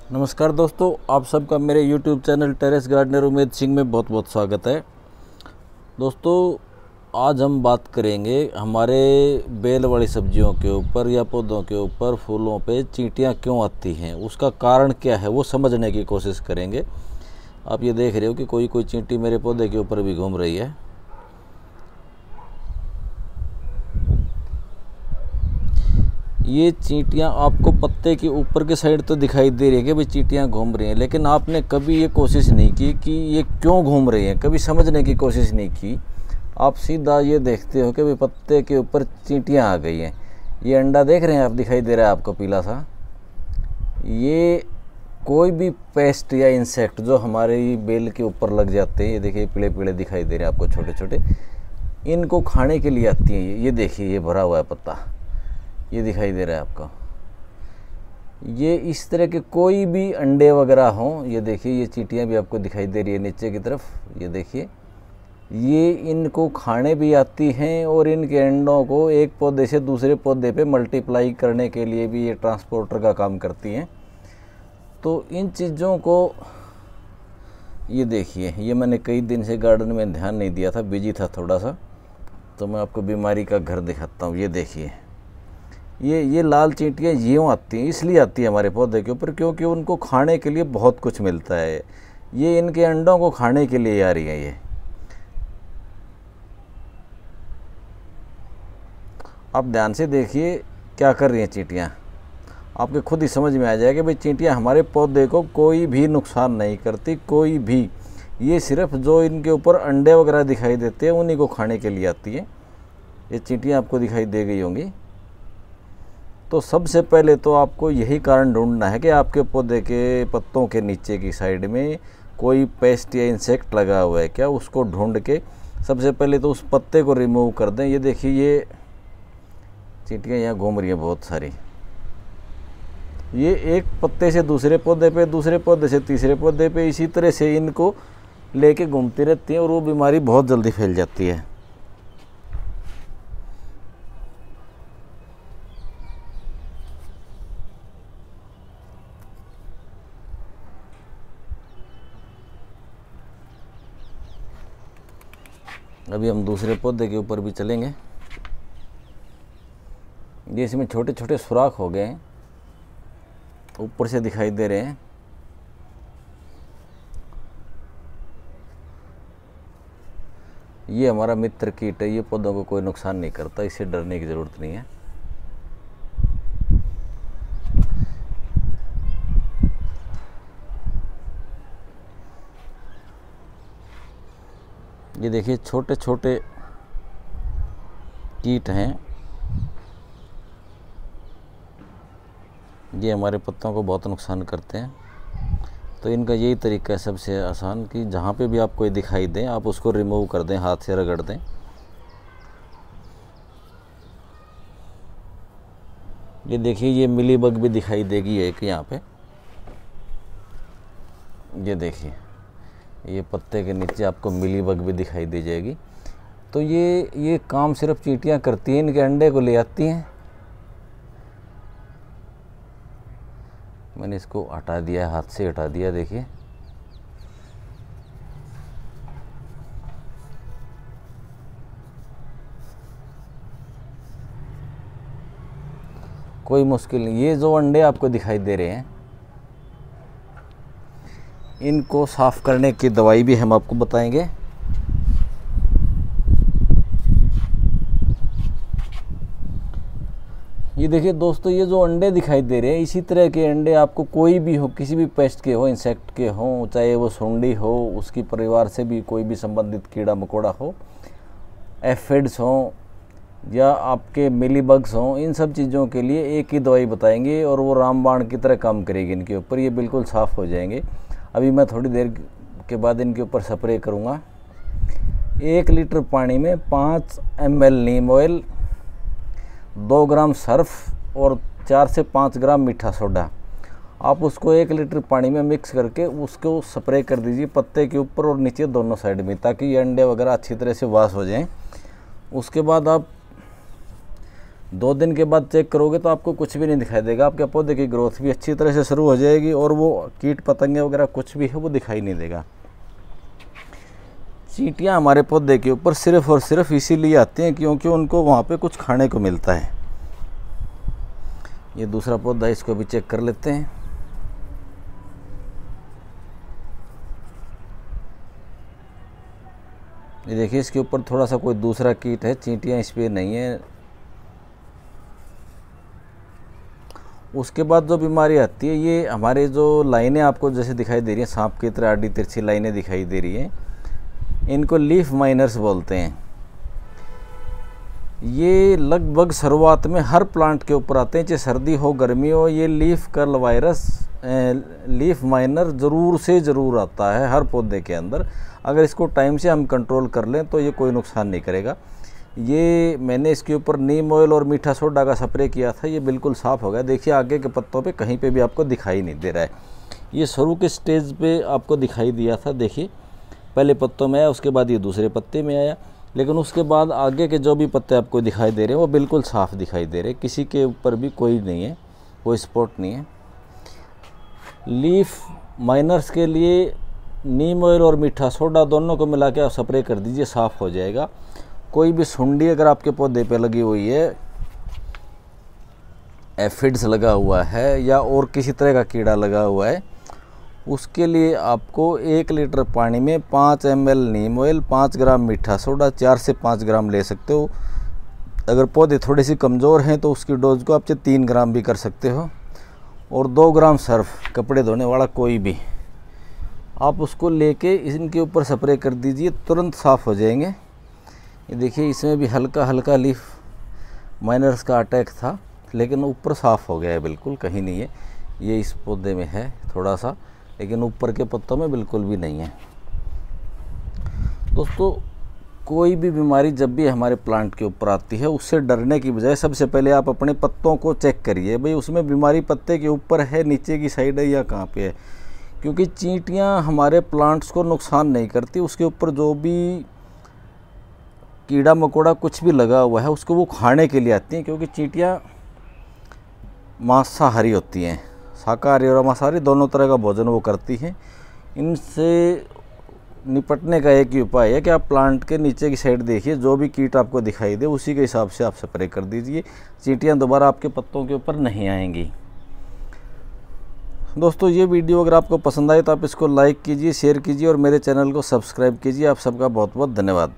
नमस्कार दोस्तों, आप सबका मेरे YouTube channel terrace gardener Umed Singh में बहुत बहुत स्वागत है। दोस्तों, आज हम बात करेंगे हमारे बेल वाली सब्जियों के ऊपर या पौधों के ऊपर फूलों पे चींटियां क्यों आती हैं, उसका कारण क्या है वो समझने की कोशिश करेंगे। आप ये देख रहे हो कि कोई कोई चींटी मेरे पौधे के ऊपर भी घूम रही है। ये चींटियां आपको पत्ते के ऊपर के साइड तो दिखाई दे रही है कि भाई चींटियां घूम रही हैं, लेकिन आपने कभी ये कोशिश नहीं की कि ये क्यों घूम रही हैं, कभी समझने की कोशिश नहीं की। आप सीधा ये देखते हो कि भाई पत्ते के ऊपर चींटियां आ गई हैं। ये अंडा देख रहे हैं आप, दिखाई दे रहा है आपको पीला सा। ये कोई भी पेस्ट या इंसेक्ट जो हमारे बेल के ऊपर लग जाते हैं, ये देखिए पीले पीले दिखाई दे रहे हैं आपको छोटे छोटे, इनको खाने के लिए आती हैं। ये देखिए ये भरा हुआ है पत्ता, ये दिखाई दे रहा है आपको। ये इस तरह के कोई भी अंडे वगैरह हों, ये देखिए ये चींटियां भी आपको दिखाई दे रही है नीचे की तरफ, ये देखिए ये इनको खाने भी आती हैं और इनके अंडों को एक पौधे से दूसरे पौधे पे मल्टीप्लाई करने के लिए भी ये ट्रांसपोर्टर का काम करती हैं। तो इन चीज़ों को ये देखिए, ये मैंने कई दिन से गार्डन में ध्यान नहीं दिया था, बिजी था थोड़ा सा, तो मैं आपको बीमारी का घर दिखाता हूँ। ये देखिए ये लाल चींटियाँ यूँ आती हैं, इसलिए आती है हमारे पौधे के ऊपर क्योंकि उनको खाने के लिए बहुत कुछ मिलता है। ये इनके अंडों को खाने के लिए आ रही है। ये आप ध्यान से देखिए क्या कर रही हैं चींटियाँ, आपके खुद ही समझ में आ जाएगा भाई चींटियाँ हमारे पौधे को कोई भी नुकसान नहीं करती, कोई भी। ये सिर्फ जो इनके ऊपर अंडे वगैरह दिखाई देते हैं उन्हीं को खाने के लिए आती है। ये चींटियाँ आपको दिखाई दे गई होंगी। तो सबसे पहले तो आपको यही कारण ढूंढना है कि आपके पौधे के पत्तों के नीचे की साइड में कोई पेस्ट या इंसेक्ट लगा हुआ है क्या, उसको ढूंढ के सबसे पहले तो उस पत्ते को रिमूव कर दें। ये देखिए ये चींटियाँ यहाँ घूम रही हैं बहुत सारी। ये एक पत्ते से दूसरे पौधे पे, दूसरे पौधे से तीसरे पौधे पे, इसी तरह से इनको लेके घूमती रहती हैं और वो बीमारी बहुत जल्दी फैल जाती है। अभी हम दूसरे पौधे के ऊपर भी चलेंगे। ये इसमें छोटे छोटे सुराख हो गए हैं, ऊपर से दिखाई दे रहे हैं। ये हमारा मित्र कीट है, ये पौधों को कोई नुकसान नहीं करता, इससे डरने की ज़रूरत नहीं है। ये देखिए छोटे छोटे कीट हैं, ये हमारे पत्तों को बहुत नुकसान करते हैं। तो इनका यही तरीका है सबसे आसान कि जहाँ पे भी आपको ये दिखाई दें आप उसको रिमूव कर दें, हाथ से रगड़ दें। ये देखिए ये मिली बग भी दिखाई देगी एक यहाँ पे, ये देखिए ये पत्ते के नीचे आपको मिली बग भी दिखाई दे जाएगी। तो ये काम सिर्फ चींटियाँ करती हैं, इनके अंडे को ले आती हैं। मैंने इसको हटा दिया, हाथ से हटा दिया, देखिए कोई मुश्किल नहीं। ये जो अंडे आपको दिखाई दे रहे हैं इनको साफ करने की दवाई भी हम आपको बताएंगे। ये देखिए दोस्तों, ये जो अंडे दिखाई दे रहे हैं इसी तरह के अंडे आपको कोई भी हो, किसी भी पेस्ट के हो, इंसेक्ट के हो, चाहे वो सुंडी हो, उसकी परिवार से भी कोई भी संबंधित कीड़ा मकोड़ा हो, एफिड्स हो या आपके मिलीबग्स हों, इन सब चीज़ों के लिए एक ही दवाई बताएंगे और वो रामबाण की तरह काम करेगी इनके ऊपर। ये बिल्कुल साफ़ हो जाएंगे। अभी मैं थोड़ी देर के बाद इनके ऊपर स्प्रे करूँगा। 1 लीटर पानी में 5 ml नीम ऑयल, 2 ग्राम सर्फ और 4 से 5 ग्राम मीठा सोडा, आप उसको 1 लीटर पानी में मिक्स करके उसको स्प्रे कर दीजिए पत्ते के ऊपर और नीचे दोनों साइड में, ताकि ये अंडे वगैरह अच्छी तरह से वॉश हो जाएं। उसके बाद आप 2 दिन के बाद चेक करोगे तो आपको कुछ भी नहीं दिखाई देगा। आपके पौधे की ग्रोथ भी अच्छी तरह से शुरू हो जाएगी और वो कीट पतंगे वगैरह कुछ भी है वो दिखाई नहीं देगा। चींटियाँ हमारे पौधे के ऊपर सिर्फ और सिर्फ इसीलिए आती हैं क्योंकि उनको वहाँ पे कुछ खाने को मिलता है। ये दूसरा पौधा, इसको भी चेक कर लेते हैं। ये देखिए, इसके ऊपर थोड़ा सा कोई दूसरा कीट है, चींटियाँ इस पर नहीं है। उसके बाद जो बीमारी आती है, ये हमारे जो लाइनें आपको जैसे दिखाई दे रही हैं, सांप की तरह आड़ी तिरछी लाइनें दिखाई दे रही हैं, इनको लीफ माइनर्स बोलते हैं। ये लगभग शुरुआत में हर प्लांट के ऊपर आते हैं, चाहे सर्दी हो गर्मी हो। ये leaf curl virus, leaf miner ज़रूर से ज़रूर आता है हर पौधे के अंदर। अगर इसको टाइम से हम कंट्रोल कर लें तो ये कोई नुकसान नहीं करेगा। ये मैंने इसके ऊपर नीम ऑयल और मीठा सोडा का स्प्रे किया था, ये बिल्कुल साफ़ हो गया। देखिए आगे के पत्तों पे कहीं पे भी आपको दिखाई नहीं दे रहा है। ये शुरू के स्टेज पे आपको दिखाई दिया था, देखिए पहले पत्तों में आया, उसके बाद ये दूसरे पत्ते में आया, लेकिन उसके बाद आगे के जो भी पत्ते आपको दिखाई दे रहे हैं वो बिल्कुल साफ़ दिखाई दे रहे हैं, किसी के ऊपर भी कोई नहीं है, कोई स्पॉट नहीं है। लीफ माइनर्स के लिए नीम ऑयल और मीठा सोडा दोनों को मिला के आप स्प्रे कर दीजिए, साफ़ हो जाएगा। कोई भी सुंडी अगर आपके पौधे पे लगी हुई है, एफिड्स लगा हुआ है या और किसी तरह का कीड़ा लगा हुआ है, उसके लिए आपको 1 लीटर पानी में 5 ml नीम ऑयल, 5 ग्राम मीठा सोडा, 4 से 5 ग्राम ले सकते हो। अगर पौधे थोड़े से कमज़ोर हैं तो उसकी डोज को आप 3 ग्राम भी कर सकते हो। और 2 ग्राम सर्फ, कपड़े धोने वाला कोई भी, आप उसको लेके इनके ऊपर स्प्रे कर दीजिए, तुरंत साफ़ हो जाएंगे। ये देखिए, इसमें भी हल्का हल्का लीफ माइनर्स का अटैक था, लेकिन ऊपर साफ़ हो गया है, बिल्कुल कहीं नहीं है। ये इस पौधे में है थोड़ा सा, लेकिन ऊपर के पत्तों में बिल्कुल भी नहीं है। दोस्तों, कोई भी बीमारी जब भी हमारे प्लांट के ऊपर आती है, उससे डरने की बजाय सबसे पहले आप अपने पत्तों को चेक करिए, भाई उसमें बीमारी पत्ते के ऊपर है, नीचे की साइड है या कहाँ पे है। क्योंकि चींटियाँ हमारे प्लांट्स को नुकसान नहीं करती, उसके ऊपर जो भी कीड़ा मकोड़ा कुछ भी लगा हुआ है उसको वो खाने के लिए आती हैं। क्योंकि चींटियाँ मांसाहारी होती हैं, शाकाहारी और मांसाहारी दोनों तरह का भोजन वो करती हैं। इनसे निपटने का एक ही उपाय है कि आप प्लांट के नीचे की साइड देखिए, जो भी कीट आपको दिखाई दे उसी के हिसाब से आप स्प्रे कर दीजिए। चींटियाँ दोबारा आपके पत्तों के ऊपर नहीं आएंगी। दोस्तों, ये वीडियो अगर आपको पसंद आए तो आप इसको लाइक कीजिए, शेयर कीजिए और मेरे चैनल को सब्सक्राइब कीजिए। आप सबका बहुत बहुत धन्यवाद।